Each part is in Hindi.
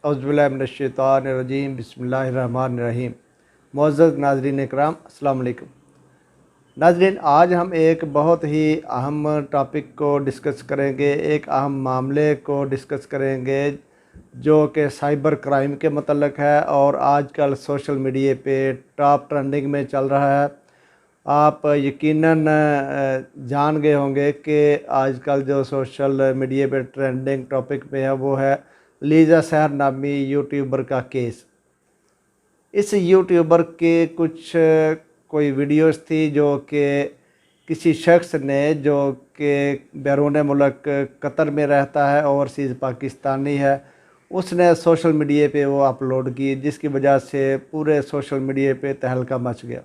औज़ुबिल्लाहिमिनश्शैतानिर्रजीम बिस्मिल्लाहिर्रहमानिर्रहीम। मुअज़्ज़ज़ नाज़रीन इकराम, अस्सलाम वालेकुम। नाज़रीन, आज हम एक बहुत ही अहम टॉपिक को डिस्कस करेंगे, एक अहम मामले को डिस्कस करेंगे जो कि साइबर क्राइम के मतलब है और आजकल सोशल मीडिया पे टॉप ट्रेंडिंग में चल रहा है। आप यकीनन जान गए होंगे कि आजकल जो सोशल मीडिया पे ट्रेंडिंग टॉपिक पे है वो है लीज़ा सहर नामी यूट्यूबर का केस। इस यूट्यूबर के कुछ कोई वीडियोस थी जो कि किसी शख्स ने जो कि बैरून मुल्क कतर में रहता है, ओवरसीज़ पाकिस्तानी है, उसने सोशल मीडिया पे वो अपलोड की, जिसकी वजह से पूरे सोशल मीडिया पे तहलका मच गया।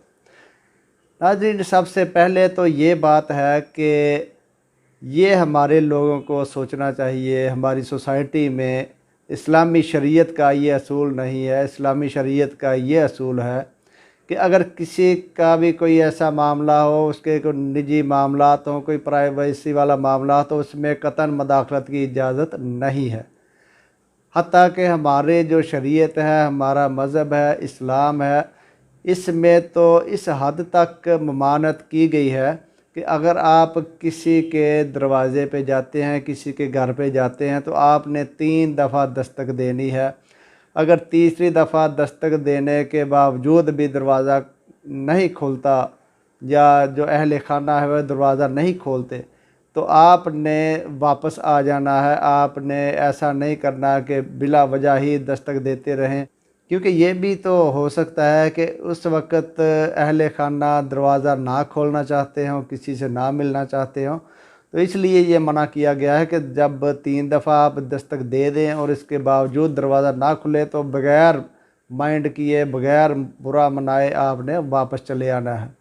नाज़रीन, सबसे पहले तो ये बात है कि ये हमारे लोगों को सोचना चाहिए, हमारी सोसाइटी में इस्लामी शरीयत का ये असूल नहीं है। इस्लामी शरीयत का ये असूल है कि अगर किसी का भी कोई ऐसा मामला हो, उसके कोई निजी मामलात हो, कोई प्राइवेसी वाला मामला हो, तो उसमें कतन मदाखलत की इजाज़त नहीं है। हत्ता कि हमारे जो शरीयत है, हमारा मज़हब है, इस्लाम है, इसमें तो इस हद तक ममानत की गई है कि अगर आप किसी के दरवाज़े पे जाते हैं, किसी के घर पे जाते हैं, तो आपने 3 दफ़ा दस्तक देनी है। अगर तीसरी दफ़ा दस्तक देने के बावजूद भी दरवाज़ा नहीं खुलता या जो अहल खाना है वह दरवाज़ा नहीं खोलते, तो आपने वापस आ जाना है। आपने ऐसा नहीं करना कि बिला वजह ही दस्तक देते रहें, क्योंकि ये भी तो हो सकता है कि उस वक़्त अहल खाना दरवाज़ा ना खोलना चाहते हों, किसी से ना मिलना चाहते हों। तो इसलिए ये मना किया गया है कि जब 3 दफ़ा आप दस्तक दे दें और इसके बावजूद दरवाज़ा ना खुले, तो बग़ैर माइंड किए, बग़ैर बुरा मनाए आपने वापस चले आना है।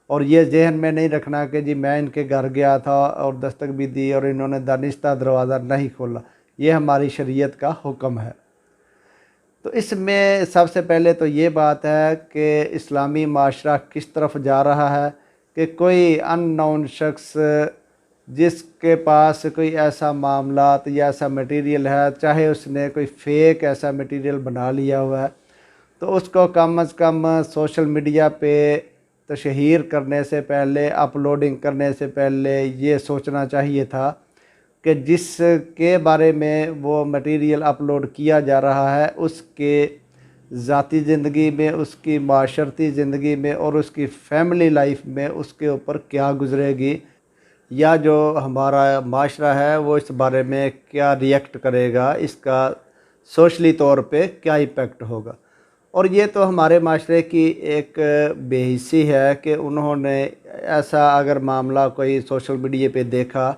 और ये ज़हन में नहीं रखना कि जी मैं इनके घर गया था और दस्तक भी दी और इन्होंने दानिस्ता दरवाज़ा नहीं खोला। ये हमारी शरीयत का हुक्म है। तो इसमें सबसे पहले तो ये बात है कि इस्लामी माशरा किस तरफ जा रहा है कि कोई अननोन शख्स जिसके पास कोई ऐसा मामलात या ऐसा मटेरियल है, चाहे उसने कोई फ़ेक ऐसा मटेरियल बना लिया हुआ है, तो उसको कम अज़ कम सोशल मीडिया पे तशहीर करने से पहले, अपलोडिंग करने से पहले ये सोचना चाहिए था कि जिसके बारे में वो मटेरियल अपलोड किया जा रहा है उसके ज़ाती ज़िंदगी में, उसकी माशरती ज़िंदगी में और उसकी फैमिली लाइफ में उसके ऊपर क्या गुज़रेगी, या जो हमारा माशरा है वो इस बारे में क्या रिएक्ट करेगा, इसका सोशली तौर पे क्या इफ़ेक्ट होगा। और ये तो हमारे माशरे की एक बेहिसी है कि उन्होंने ऐसा अगर मामला कोई सोशल मीडिया पे देखा,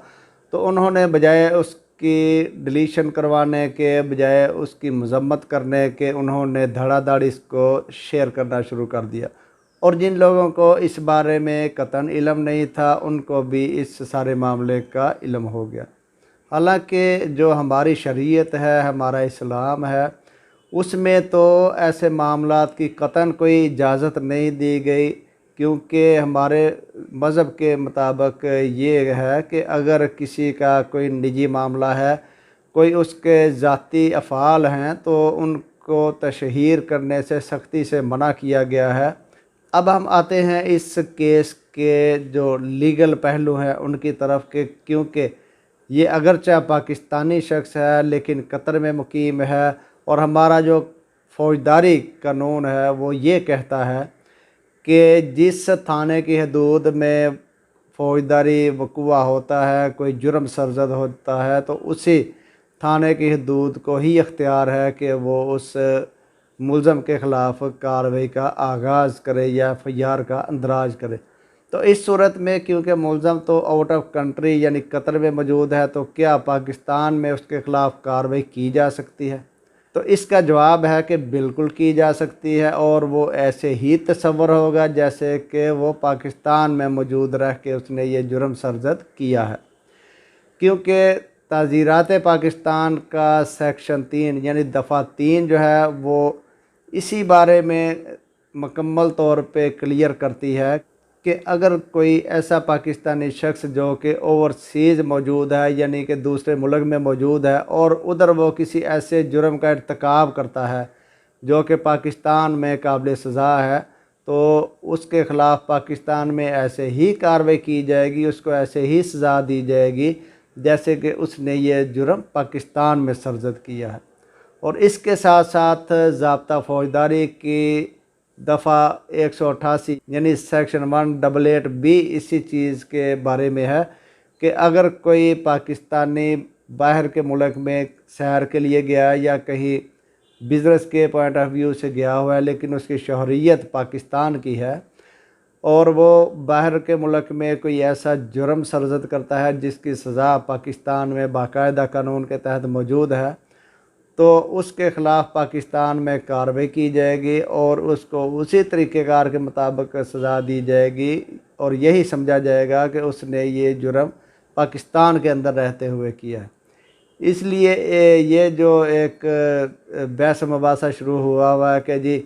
तो उन्होंने बजाय उसकी डिलीशन करवाने के, बजाय उसकी मज़म्मत करने के, उन्होंने धड़ाधड़ इसको शेयर करना शुरू कर दिया। और जिन लोगों को इस बारे में कतन इल्म नहीं था, उनको भी इस सारे मामले का इल्म हो गया। हालांकि जो हमारी शरीयत है, हमारा इस्लाम है, उसमें तो ऐसे मामलात की कतन कोई इजाज़त नहीं दी गई, क्योंकि हमारे मज़हब के मुताबिक ये है कि अगर किसी का कोई निजी मामला है, कोई उसके ज़ाती अफ़ाल हैं, तो उनको तशहीर करने से सख्ती से मना किया गया है। अब हम आते हैं इस केस के जो लीगल पहलू हैं उनकी तरफ के, क्योंकि ये अगरचे पाकिस्तानी शख्स है लेकिन कतर में मुकीम है, और हमारा जो फ़ौजदारी कानून है वो ये कहता है कि जिस थाने की हदूद में फ़ौजदारी वक़ूआ होता है, कोई जुर्म सरज़द होता है, तो उसी थाने की हदूद को ही इख्तियार है कि वो उस मुल्ज़म के ख़िलाफ़ कार्रवाई का आगाज़ करे या एफ़आईआर का अंदराज करे। तो इस सूरत में क्योंकि मुल्ज़म तो आउट ऑफ कंट्री यानी कतर में मौजूद है, तो क्या पाकिस्तान में उसके ख़िलाफ़ कार्रवाई की जा सकती है? तो इसका जवाब है कि बिल्कुल की जा सकती है, और वो ऐसे ही तस्वर होगा जैसे कि वो पाकिस्तान में मौजूद रह के उसने ये जुर्म सरज़द किया है। क्योंकि ताज़ीरात पाकिस्तान का सेक्शन 3 यानी दफ़ा 3 जो है वो इसी बारे में मुकम्मल तौर पे क्लियर करती है कि अगर कोई ऐसा पाकिस्तानी शख्स जो कि ओवरसीज़ मौजूद है, यानी कि दूसरे मुल्क में मौजूद है, और उधर वो किसी ऐसे जुर्म का इर्तिकाब करता है जो कि पाकिस्तान में काबिल सज़ा है, तो उसके ख़िलाफ़ पाकिस्तान में ऐसे ही कार्रवाई की जाएगी, उसको ऐसे ही सज़ा दी जाएगी जैसे कि उसने ये जुर्म पाकिस्तान में सरज़द किया है। और इसके साथ साथ ज़ाब्ता फ़ौजदारी की दफ़ा 188 यानी सेक्शन 188B इसी चीज़ के बारे में है कि अगर कोई पाकिस्तानी बाहर के मुल्क में सैर के लिए गया या कहीं बिज़नेस के पॉइंट ऑफ व्यू से गया हुआ है, लेकिन उसकी शहरियत पाकिस्तान की है और वो बाहर के मुल्क में कोई ऐसा जुर्म सरज़द करता है जिसकी सज़ा पाकिस्तान में बाकायदा कानून के तहत मौजूद है, तो उसके ख़िलाफ़ पाकिस्तान में कार्रवाई की जाएगी और उसको उसी तरीक़ेकार के मुताबिक सज़ा दी जाएगी और यही समझा जाएगा कि उसने ये जुर्म पाकिस्तान के अंदर रहते हुए किया है। इसलिए ये जो एक बहस मुबासा शुरू हुआ है कि जी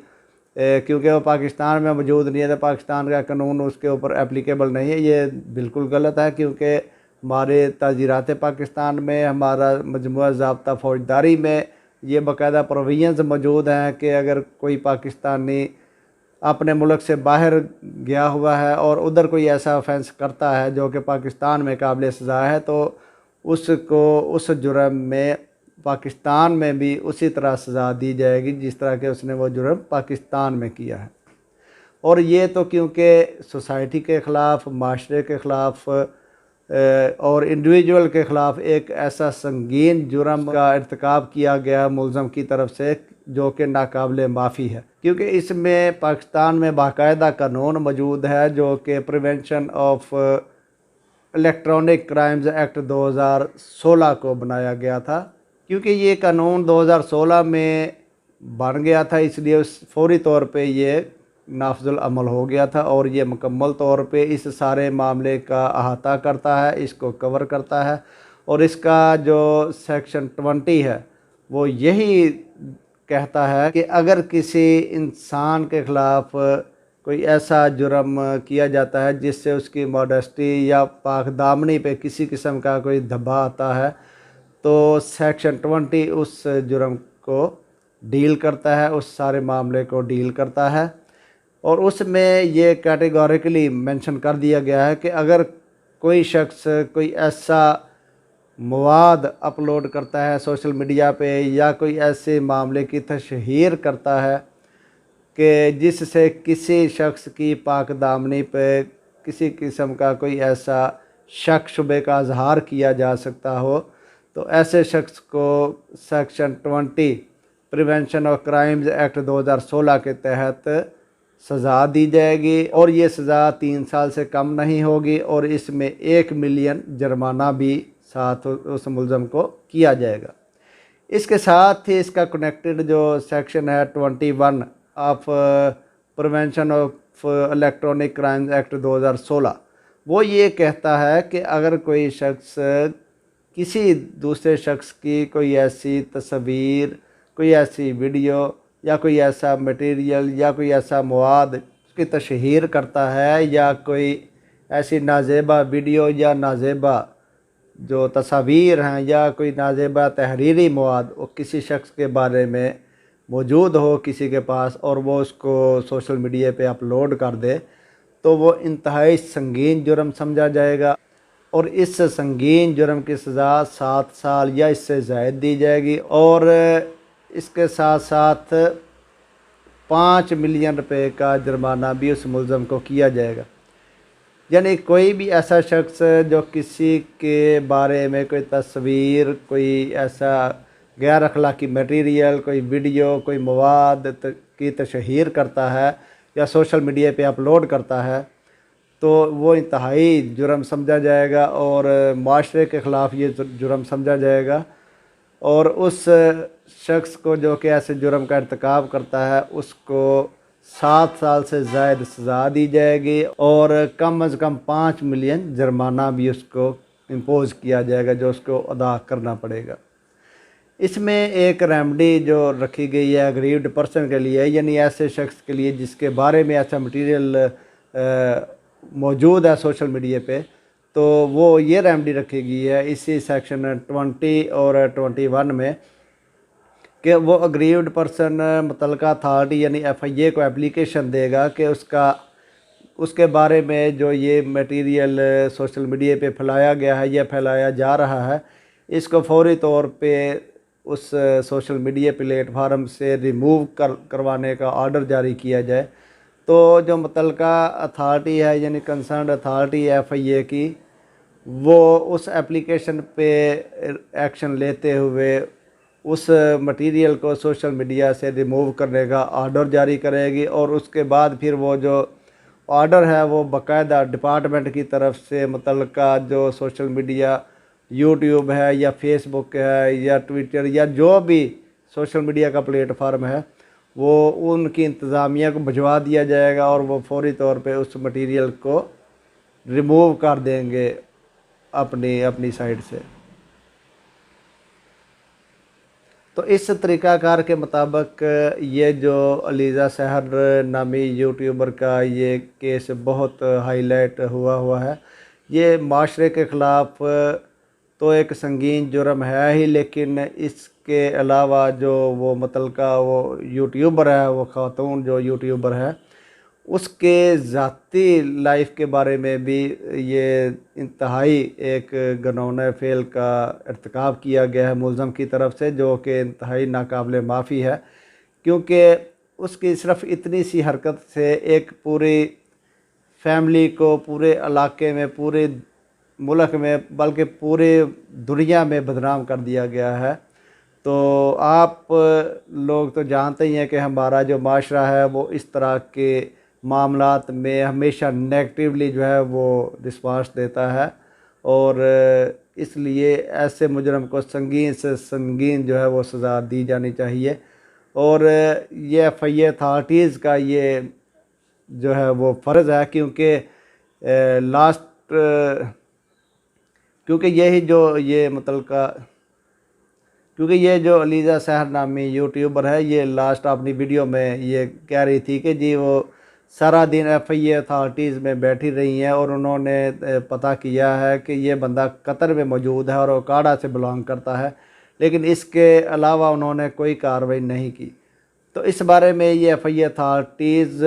क्योंकि वो पाकिस्तान में मौजूद नहीं है तो पाकिस्तान का कानून उसके ऊपर एप्लीकेबल नहीं है, ये बिल्कुल गलत है। क्योंकि हमारे ताज़ीरात पाकिस्तान में, हमारा मजमूआ ज़ाब्ता फ़ौजदारी में ये बाकायदा प्रोविजंस मौजूद हैं कि अगर कोई पाकिस्तानी अपने मुल्क से बाहर गया हुआ है और उधर कोई ऐसा ऑफेंस करता है जो कि पाकिस्तान में काबिल सज़ा है, तो उसको उस जुर्म में पाकिस्तान में भी उसी तरह सज़ा दी जाएगी जिस तरह के उसने वो जुर्म पाकिस्तान में किया है। और ये तो क्योंकि सोसाइटी के ख़िलाफ़, माशरे के ख़िलाफ़ और इंडिविजुअल के ख़िलाफ़ एक ऐसा संगीन जुर्म का इर्तिकाब किया गया मुलज़म की तरफ से जो कि नाकाबिल माफ़ी है, क्योंकि इसमें पाकिस्तान में बाकायदा कानून मौजूद है जो कि prevention of electronic crimes act 2016 को बनाया गया था। क्योंकि ये कानून 2016 में बन गया था, इसलिए उस फौरी तौर पे ये नाफजुल अमल हो गया था और ये मुकम्मल तौर पे इस सारे मामले का अहाता करता है, इसको कवर करता है। और इसका जो सेक्शन 20 है वो यही कहता है कि अगर किसी इंसान के ख़िलाफ़ कोई ऐसा जुर्म किया जाता है जिससे उसकी मॉडेस्टी या पाकदामनी पे किसी किस्म का कोई धब्बा आता है, तो सेक्शन 20 उस जुर्म को डील करता है, उस सारे मामले को डील करता है। और उसमें ये कैटेगोरिकली मेंशन कर दिया गया है कि अगर कोई शख्स कोई ऐसा मवाद अपलोड करता है सोशल मीडिया पे या कोई ऐसे मामले की तशहीर करता है कि जिससे किसी शख्स की पाकदामनी पे किसी किस्म का कोई ऐसा शक शुबे का इजहार किया जा सकता हो, तो ऐसे शख्स को section 20 prevention of crimes act 2016 के तहत सज़ा दी जाएगी और ये सज़ा 3 साल से कम नहीं होगी और इसमें 1 मिलियन जुर्माना भी साथ उस मुलज़म को किया जाएगा। इसके साथ ही इसका कनेक्टेड जो सेक्शन है 21 of prevention of electronic crimes act 2016, वो ये कहता है कि अगर कोई शख्स किसी दूसरे शख्स की कोई ऐसी तस्वीर, कोई ऐसी वीडियो या कोई ऐसा मटेरियल या कोई ऐसा मवाद की तशहीर करता है या कोई ऐसी नाजेबा वीडियो या नाजेबा जो तस्वीर हैं या कोई नाजेबा तहरीरी मवाद वो किसी शख्स के बारे में मौजूद हो किसी के पास और वो उसको सोशल मीडिया पे अपलोड कर दे, तो वो इंतहाई संगीन जुर्म समझा जाएगा और इस संगीन जुर्म की सज़ा 7 साल या इससे ज़ायद दी जाएगी और इसके साथ साथ 5 मिलियन रुपए का जुर्माना भी उस मुलज़म को किया जाएगा। यानी कोई भी ऐसा शख्स जो किसी के बारे में कोई तस्वीर, कोई ऐसा गैर अखलाकी मटेरियल, कोई वीडियो, कोई मवाद की तशहीर करता है या सोशल मीडिया पे अपलोड करता है, तो वो इंतहाई जुर्म समझा जाएगा और माशरे के ख़िलाफ़ ये जुर्म समझा जाएगा और उस शख्स को जो कि ऐसे जुर्म का इर्तिकाब करता है उसको 7 साल से ज़ायद सज़ा दी जाएगी और कम अज़ कम 5 मिलियन जुर्माना भी उसको इम्पोज़ किया जाएगा जो उसको अदा करना पड़ेगा। इसमें एक रेमेडी जो रखी गई है अग्रीव्ड पर्सन के लिए, यानी ऐसे शख्स के लिए जिसके बारे में ऐसा मटीरियल मौजूद है सोशल मीडिया पे, तो वो ये रेमेडी रखी गई है इसी सेक्शन 20 और 21 में कि वो अग्रीव्ड पर्सन मुतलका अथॉरिटी यानी FIA को एप्लीकेशन देगा कि उसके बारे में जो ये मटेरियल सोशल मीडिया पे फैलाया गया है या फैलाया जा रहा है, इसको फौरी तौर पे उस सोशल मीडिया प्लेटफार्म से रिमूव करवाने का ऑर्डर जारी किया जाए। तो जो मुतलका अथॉरिटी है यानी कंसर्न अथॉरिटी FIA की, वो उस एप्लीकेशन पे एक्शन लेते हुए उस मटेरियल को सोशल मीडिया से रिमूव करने का ऑर्डर जारी करेगी, और उसके बाद फिर वो जो ऑर्डर है वो बाकायदा डिपार्टमेंट की तरफ से मुतलका जो सोशल मीडिया यूट्यूब है या फेसबुक है या ट्विटर या जो भी सोशल मीडिया का प्लेटफार्म है, वो उनकी इंतज़ामिया को भिजवा दिया जाएगा और वो फौरी तौर पे उस मटेरियल को रिमूव कर देंगे अपनी साइड से। तो इस तरीक़ाकार के मुताबिक ये जो अलीज़ा सहर नामी यूट्यूबर का ये केस बहुत हाईलाइट हुआ है। ये माशरे के ख़िलाफ़ तो एक संगीन जुर्म है ही, लेकिन इसके अलावा जो वो मुतलका वो यूट्यूबर है, वो ख़ातून जो यूट्यूबर है, उसके ज़ाती लाइफ के बारे में भी ये इंतहाई एक घिनौने फ़ेल का इर्तिकाब किया गया है मुलज़म की तरफ से, जो कि इंतहाई नाकाबिले माफ़ी है। क्योंकि उसकी सिर्फ़ इतनी सी हरकत से एक पूरी फैमिली को पूरे इलाके में, पूरे मुल्क में, बल्कि पूरे दुनिया में बदनाम कर दिया गया है। तो आप लोग तो जानते ही हैं कि हमारा जो माशरा है वो इस तरह के मामलात में हमेशा नेगेटिवली जो है वो रिस्पांस देता है, और इसलिए ऐसे मुजरम को संगीन से संगीन जो है वो सज़ा दी जानी चाहिए। और ये FIA अथॉरिटीज़ का ये जो है वो फ़र्ज़ है, क्योंकि यही जो ये मुतलका क्योंकि ये जो अलीज़ा सहर नामी यूट्यूबर है, ये लास्ट अपनी वीडियो में ये कह रही थी कि जी वो सारा दिन FIA अथॉरिटीज़ में बैठी रही हैं और उन्होंने पता किया है कि ये बंदा कतर में मौजूद है और ओकाड़ा से बिलोंग करता है, लेकिन इसके अलावा उन्होंने कोई कार्रवाई नहीं की। तो इस बारे में ये FIA अथॉरिटीज़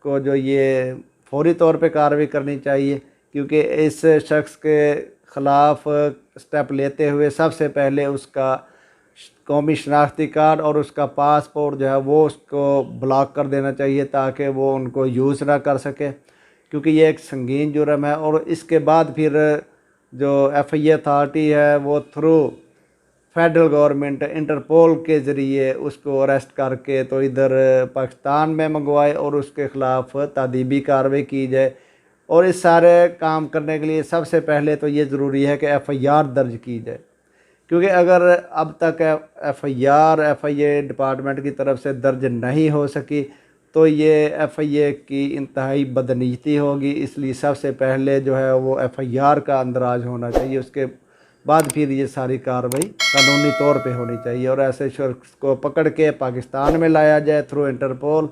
को जो ये फौरी तौर पे कार्रवाई करनी चाहिए, क्योंकि इस शख्स के ख़िलाफ़ स्टेप लेते हुए सबसे पहले उसका कौमी शनाख्ती कार्ड और उसका पासपोर्ट जो है वो उसको ब्लॉक कर देना चाहिए, ताकि वो उनको यूज़ ना कर सके, क्योंकि ये एक संगीन जुर्म है। और इसके बाद फिर जो FIA अथॉरिटी है वो थ्रू फेडरल गवर्नमेंट इंटरपोल के ज़रिए उसको अरेस्ट करके तो इधर पाकिस्तान में मंगवाए और उसके ख़िलाफ़ तादीबी कार्रवाई की जाए। और इस सारे काम करने के लिए सबसे पहले तो ये ज़रूरी है कि FIR दर्ज की जाए, क्योंकि अगर अब तक FIA डिपार्टमेंट की तरफ से दर्ज नहीं हो सकी तो ये FIA की इंतहाई बदनीयती होगी। इसलिए सबसे पहले जो है वो FIR का अंदराज होना चाहिए, उसके बाद फिर ये सारी कार्रवाई कानूनी तौर पे होनी चाहिए और ऐसे शख्स को पकड़ के पाकिस्तान में लाया जाए थ्रू इंटरपोल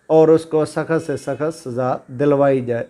और उसको सख्त से सख्त सज़ा दिलवाई जाए।